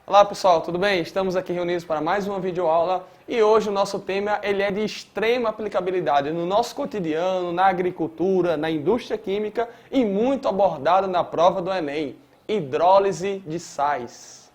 Olá pessoal, tudo bem? Estamos aqui reunidos para mais uma videoaula e hoje o nosso tema ele é de extrema aplicabilidade no nosso cotidiano, na agricultura, na indústria química e muito abordado na prova do Enem, hidrólise de sais.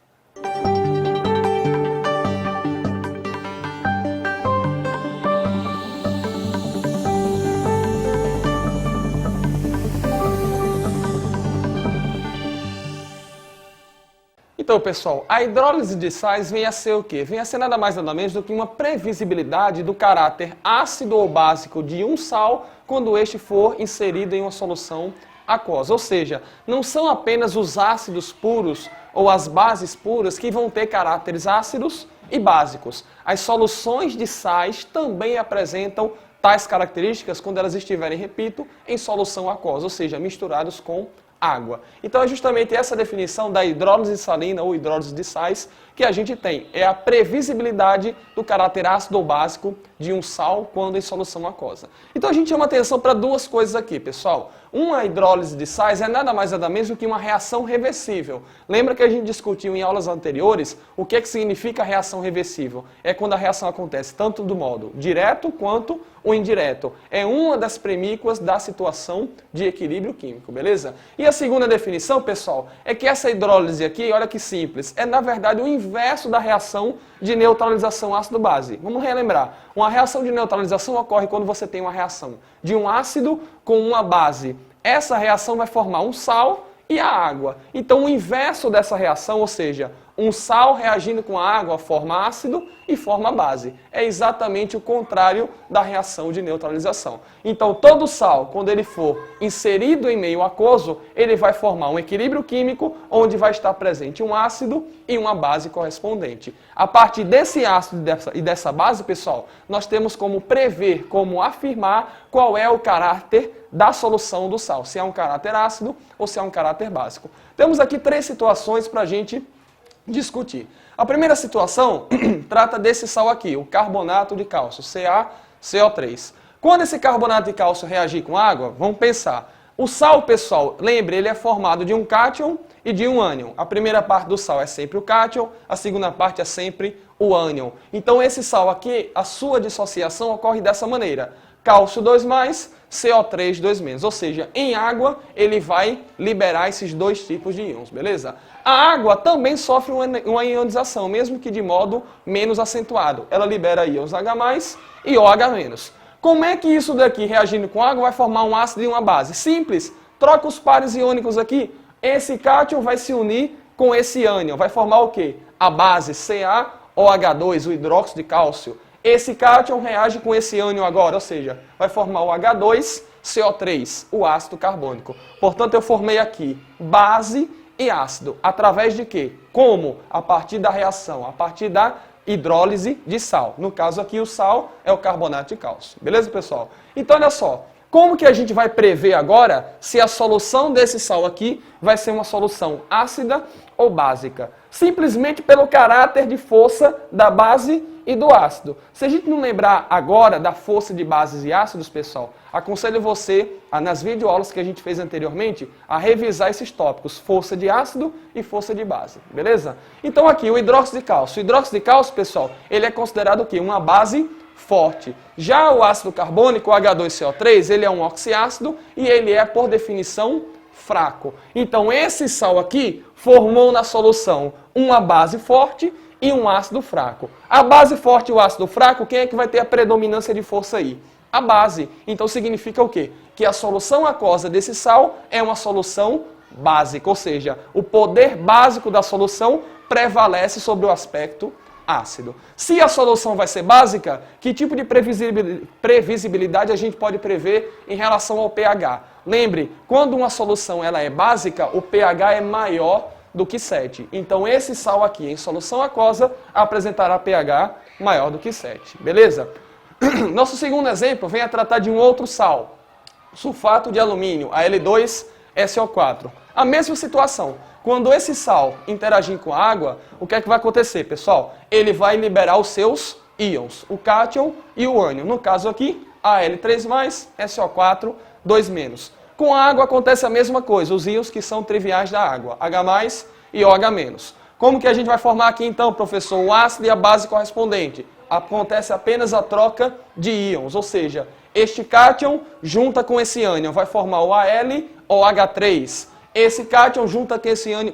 Então, pessoal, a hidrólise de sais vem a ser o quê? Vem a ser nada mais nada menos do que uma previsibilidade do caráter ácido ou básico de um sal quando este for inserido em uma solução aquosa. Ou seja, não são apenas os ácidos puros ou as bases puras que vão ter caráteres ácidos e básicos. As soluções de sais também apresentam tais características quando elas estiverem, repito, em solução aquosa, ou seja, misturados com água. Então é justamente essa definição da hidrólise salina ou hidrólise de sais que a gente tem. É a previsibilidade do caráter ácido ou básico de um sal quando em solução aquosa. Então a gente chama atenção para duas coisas aqui, pessoal. Uma hidrólise de sais é nada mais nada menos do que uma reação reversível. Lembra que a gente discutiu em aulas anteriores o que significa reação reversível? É quando a reação acontece tanto do modo direto quanto o indireto. É uma das premissas da situação de equilíbrio químico, beleza? E a segunda definição, pessoal, é que essa hidrólise aqui, olha que simples, é na verdade o inverso da reação de neutralização ácido-base. Vamos relembrar. Uma reação de neutralização ocorre quando você tem uma reação de um ácido com uma base. Essa reação vai formar um sal e a água. Então o inverso dessa reação, ou seja, um sal reagindo com a água forma ácido e forma base. É exatamente o contrário da reação de neutralização. Então todo sal, quando ele for inserido em meio aquoso, ele vai formar um equilíbrio químico onde vai estar presente um ácido e uma base correspondente. A partir desse ácido e dessa base, pessoal, nós temos como prever, como afirmar qual é o caráter da solução do sal. Se é um caráter ácido ou se é um caráter básico. Temos aqui três situações para a gente discutir. A primeira situação trata desse sal aqui, o carbonato de cálcio, CaCO3. Quando esse carbonato de cálcio reagir com água, vamos pensar. O sal, pessoal, lembre, ele é formado de um cátion e de um ânion. A primeira parte do sal é sempre o cátion, a segunda parte é sempre o ânion. Então esse sal aqui, a sua dissociação ocorre dessa maneira. Cálcio 2+, CO3 2-. Ou seja, em água ele vai liberar esses dois tipos de íons, beleza? A água também sofre uma ionização, mesmo que de modo menos acentuado. Ela libera íons H+, e OH-. Como é que isso daqui, reagindo com água, vai formar um ácido e uma base? Simples, troca os pares iônicos aqui. Esse cátion vai se unir com esse ânion. Vai formar o quê? A base CaOH2, o hidróxido de cálcio. Esse cátion reage com esse ânion agora, ou seja, vai formar o H2CO3, o ácido carbônico. Portanto, eu formei aqui base e ácido. Através de quê? Como? A partir da reação, a partir da hidrólise de sal. No caso aqui, o sal é o carbonato de cálcio. Beleza, pessoal? Então, olha só. Como que a gente vai prever agora se a solução desse sal aqui vai ser uma solução ácida ou básica? Simplesmente pelo caráter de força da base e do ácido. Se a gente não lembrar agora da força de bases e ácidos, pessoal, aconselho você, nas videoaulas que a gente fez anteriormente, a revisar esses tópicos, força de ácido e força de base, beleza? Então aqui, o hidróxido de cálcio. O hidróxido de cálcio, pessoal, ele é considerado o quê? Uma base forte. Já o ácido carbônico, o H2CO3, ele é um oxiácido e ele é, por definição, fraco. Então esse sal aqui formou na solução uma base forte e um ácido fraco. A base forte e o ácido fraco, quem é que vai ter a predominância de força aí? A base. Então significa o quê? Que a solução aquosa desse sal é uma solução básica, ou seja, o poder básico da solução prevalece sobre o aspecto ácido. Se a solução vai ser básica, que tipo de previsibilidade a gente pode prever em relação ao pH? Lembre, quando uma solução ela é básica, o pH é maior do que 7. Então esse sal aqui em solução aquosa apresentará pH maior do que 7. Beleza? Nosso segundo exemplo vem a tratar de um outro sal, sulfato de alumínio, Al2SO4. A mesma situação. Quando esse sal interagir com a água, o que é que vai acontecer, pessoal? Ele vai liberar os seus íons, o cátion e o ânion. No caso aqui, Al3+, SO4, 2-. Com a água acontece a mesma coisa, os íons que são triviais da água, H+, e OH-. Como que a gente vai formar aqui então, professor, o ácido e a base correspondente? Acontece apenas a troca de íons, ou seja, este cátion junta com esse ânion, vai formar o AlOH3. Esse cátion junta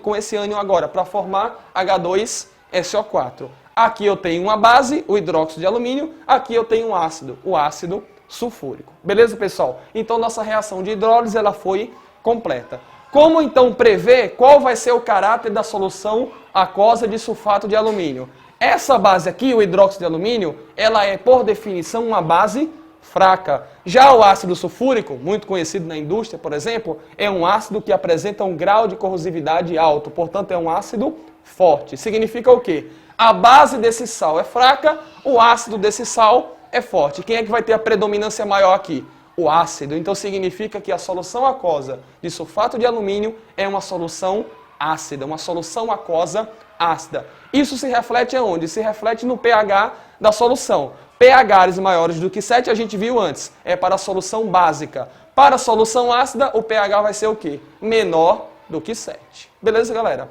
com esse ânion agora, para formar H2SO4. Aqui eu tenho uma base, o hidróxido de alumínio, aqui eu tenho um ácido, o ácido sulfúrico. Beleza, pessoal? Então, nossa reação de hidrólise ela foi completa. Como, então, prever qual vai ser o caráter da solução aquosa de sulfato de alumínio? Essa base aqui, o hidróxido de alumínio, ela é, por definição, uma base fraca. Já o ácido sulfúrico, muito conhecido na indústria, por exemplo, é um ácido que apresenta um grau de corrosividade alto, portanto, é um ácido forte. Significa o quê? A base desse sal é fraca, o ácido desse sal é forte. Quem é que vai ter a predominância maior aqui? O ácido. Então significa que a solução aquosa de sulfato de alumínio é uma solução ácida, uma solução aquosa ácida. Isso se reflete aonde? Se reflete no pH da solução. pHs maiores do que 7 a gente viu antes, é para a solução básica. Para a solução ácida, o pH vai ser o quê? Menor do que 7. Beleza, galera?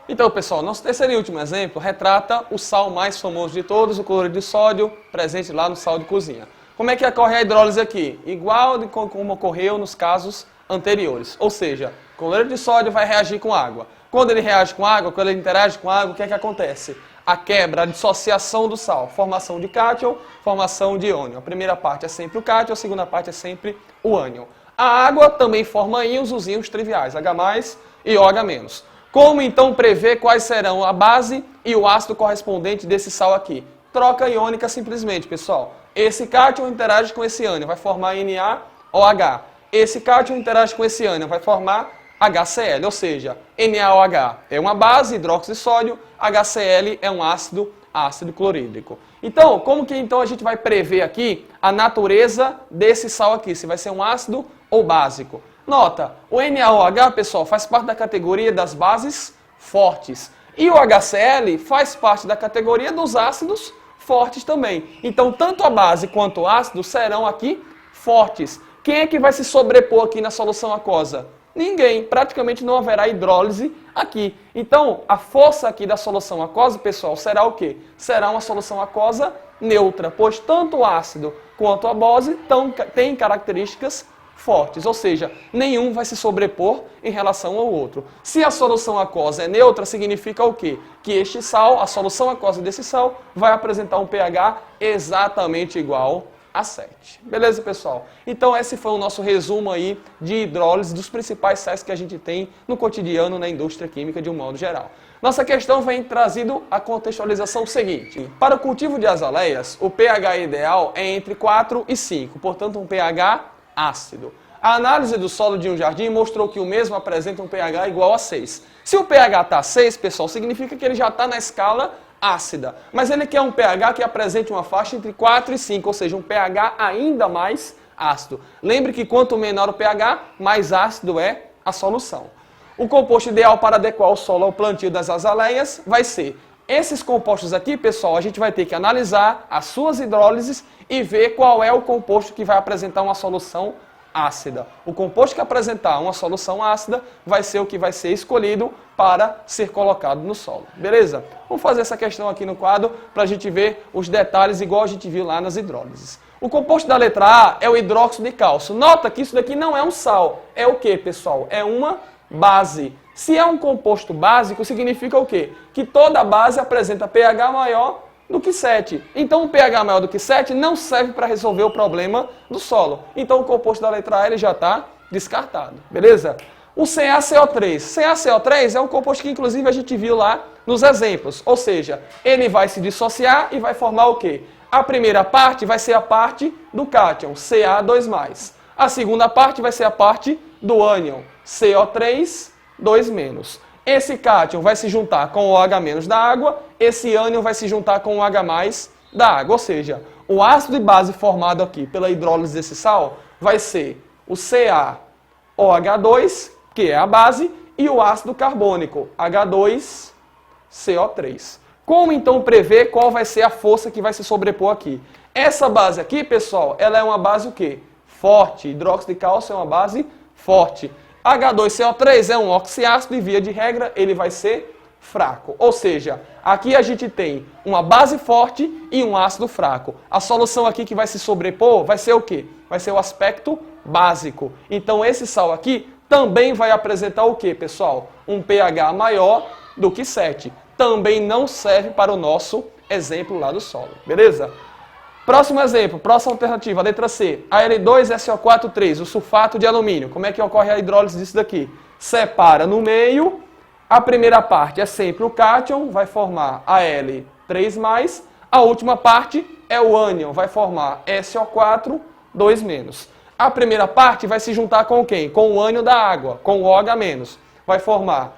Então, pessoal, nosso terceiro e último exemplo retrata o sal mais famoso de todos, o cloreto de sódio, presente lá no sal de cozinha. Como é que ocorre a hidrólise aqui? Igual de como ocorreu nos casos anteriores. Ou seja, o cloreto de sódio vai reagir com água. Quando ele reage com água, quando ele interage com água, o que é que acontece? A quebra, a dissociação do sal. Formação de cátion, formação de ânion. A primeira parte é sempre o cátion, a segunda parte é sempre o ânion. A água também forma íons, os íons triviais, H+, e OH-. Como então prever quais serão a base e o ácido correspondente desse sal aqui? Troca iônica simplesmente, pessoal. Esse cátion interage com esse ânion, vai formar NaOH. Esse cátion interage com esse ânion, vai formar HCl, ou seja, NaOH é uma base, hidróxido de sódio, HCl é um ácido clorídrico. Então, como que então a gente vai prever aqui a natureza desse sal aqui, se vai ser um ácido ou básico? Nota, o NaOH, pessoal, faz parte da categoria das bases fortes. E o HCl faz parte da categoria dos ácidos fortes também. Então, tanto a base quanto o ácido serão aqui fortes. Quem é que vai se sobrepor aqui na solução aquosa? Ninguém. Praticamente não haverá hidrólise aqui. Então, a força aqui da solução aquosa, pessoal, será o quê? Será uma solução aquosa neutra, pois tanto o ácido quanto a base têm características fortes, ou seja, nenhum vai se sobrepor em relação ao outro. Se a solução aquosa é neutra, significa o quê? Que este sal, a solução aquosa desse sal, vai apresentar um pH exatamente igual a 7. Beleza, pessoal? Então esse foi o nosso resumo aí de hidrólise dos principais sais que a gente tem no cotidiano na indústria química de um modo geral. Nossa questão vem trazido a contextualização seguinte. Para o cultivo de azaleias, o pH ideal é entre 4 e 5, portanto um pH ácido. A análise do solo de um jardim mostrou que o mesmo apresenta um pH igual a 6. Se o pH está 6, pessoal, significa que ele já está na escala ácida. Mas ele quer um pH que apresente uma faixa entre 4 e 5, ou seja, um pH ainda mais ácido. Lembre que quanto menor o pH, mais ácido é a solução. O composto ideal para adequar o solo ao plantio das azaleias vai ser esses compostos aqui, pessoal, a gente vai ter que analisar as suas hidrólises e ver qual é o composto que vai apresentar uma solução ácida. O composto que apresentar uma solução ácida vai ser o que vai ser escolhido para ser colocado no solo. Beleza? Vamos fazer essa questão aqui no quadro para a gente ver os detalhes igual a gente viu lá nas hidrólises. O composto da letra A é o hidróxido de cálcio. Nota que isso daqui não é um sal. É o que, pessoal? É uma base. Se é um composto básico, significa o quê? Que toda base apresenta pH maior do que 7. Então, o pH maior do que 7 não serve para resolver o problema do solo. Então, o composto da letra A ele já está descartado. Beleza? O CaCO3. CaCO3 é um composto que, inclusive, a gente viu lá nos exemplos. Ou seja, ele vai se dissociar e vai formar o quê? A primeira parte vai ser a parte do cátion, Ca2+. A segunda parte vai ser a parte do ânion, CO3, 2-. Esse cátion vai se juntar com o OH- da água, esse ânion vai se juntar com o H+ da água. Ou seja, o ácido de base formado aqui pela hidrólise desse sal vai ser o CaOH2, que é a base, e o ácido carbônico, H2CO3. Como então prever qual vai ser a força que vai se sobrepor aqui? Essa base aqui, pessoal, ela é uma base o quê? Forte. Hidróxido de cálcio é uma base forte. H2CO3 é um oxiácido e, via de regra, ele vai ser fraco. Ou seja, aqui a gente tem uma base forte e um ácido fraco. A solução aqui que vai se sobrepor vai ser o quê? Vai ser o aspecto básico. Então esse sal aqui também vai apresentar o quê, pessoal? Um pH maior do que 7. Também não serve para o nosso exemplo lá do solo, beleza? Próximo exemplo, próxima alternativa, letra C. Al2SO4,3, o sulfato de alumínio. Como é que ocorre a hidrólise disso daqui? Separa no meio, a primeira parte é sempre o cátion, vai formar Al3+, a última parte é o ânion, vai formar SO4, 2-. A primeira parte vai se juntar com quem? Com o ânion da água, com o OH-, vai formar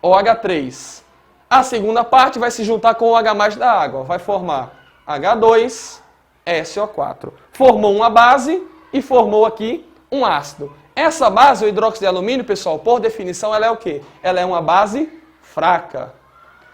AlOH3. A segunda parte vai se juntar com o H+ da água, vai formar H2SO4. Formou uma base e formou aqui um ácido. Essa base, o hidróxido de alumínio, pessoal, por definição, ela é o quê? Ela é uma base fraca.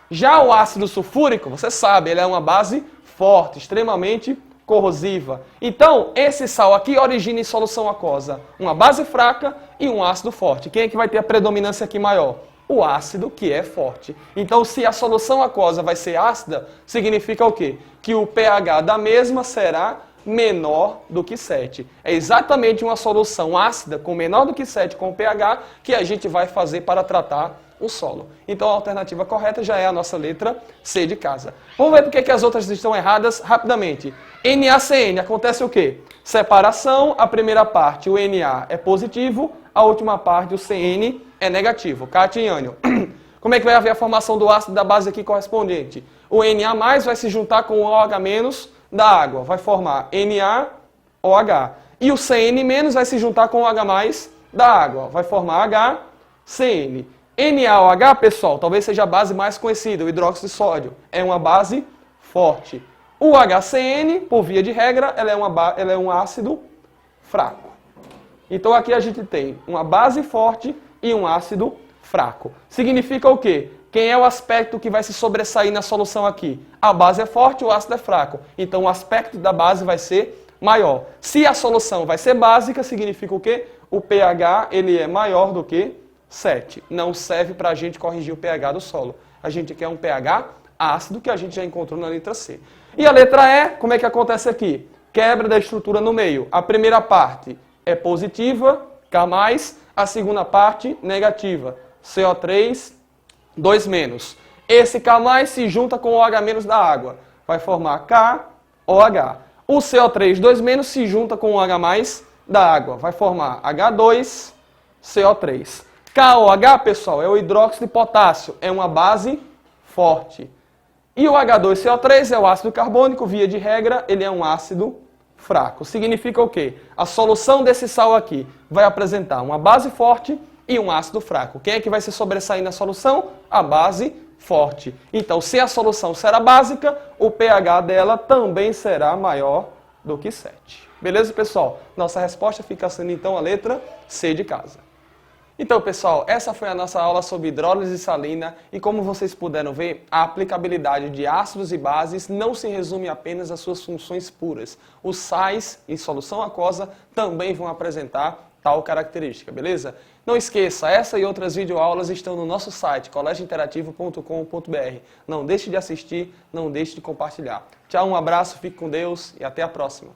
Já o ácido sulfúrico, você sabe, ele é uma base forte, extremamente corrosiva. Então, esse sal aqui origina em solução aquosa uma base fraca e um ácido forte. Quem é que vai ter a predominância aqui maior? O ácido, que é forte. Então, se a solução aquosa vai ser ácida, significa o quê? Que o pH da mesma será menor do que 7. É exatamente uma solução ácida com menor do que 7 com o pH que a gente vai fazer para tratar o solo. Então, a alternativa correta já é a nossa letra C de casa. Vamos ver por que as outras estão erradas rapidamente. NaCN, acontece o quê? Separação, a primeira parte, o Na é positivo, a última parte, o CN, é negativo, cátion e ânion. Como é que vai haver a formação do ácido da base aqui correspondente? O Na+, vai se juntar com o OH- da água, vai formar NaOH. E o CN- vai se juntar com o H+ da água, vai formar HCN. NaOH, pessoal, talvez seja a base mais conhecida, o hidróxido de sódio. É uma base forte. O HCN, por via de regra, ela é um ácido fraco. Então aqui a gente tem uma base forte e um ácido fraco. Significa o quê? Quem é o aspecto que vai se sobressair na solução aqui? A base é forte, o ácido é fraco. Então o aspecto da base vai ser maior. Se a solução vai ser básica, significa o quê? O pH ele é maior do que 7. Não serve para a gente corrigir o pH do solo. A gente quer um pH ácido, que a gente já encontrou na letra C. E a letra E, como é que acontece aqui? Quebra da estrutura no meio. A primeira parte é positiva, K+, a segunda parte negativa, CO3, 2-. Esse K+ se junta com o OH- da água, vai formar KOH. O CO3, 2-, se junta com o OH+ da água, vai formar H2CO3. KOH, pessoal, é o hidróxido de potássio, é uma base forte. E o H2CO3 é o ácido carbônico, via de regra, ele é um ácido fraco. Significa o quê? A solução desse sal aqui vai apresentar uma base forte e um ácido fraco. Quem é que vai se sobressair na solução? A base forte. Então, se a solução será básica, o pH dela também será maior do que 7. Beleza, pessoal? Nossa resposta fica sendo, então, a letra C de casa. Então, pessoal, essa foi a nossa aula sobre hidrólise salina e como vocês puderam ver, a aplicabilidade de ácidos e bases não se resume apenas às suas funções puras. Os sais em solução aquosa também vão apresentar tal característica, beleza? Não esqueça, essa e outras videoaulas estão no nosso site, colégiointerativo.com.br. Não deixe de assistir, não deixe de compartilhar. Tchau, um abraço, fique com Deus e até a próxima.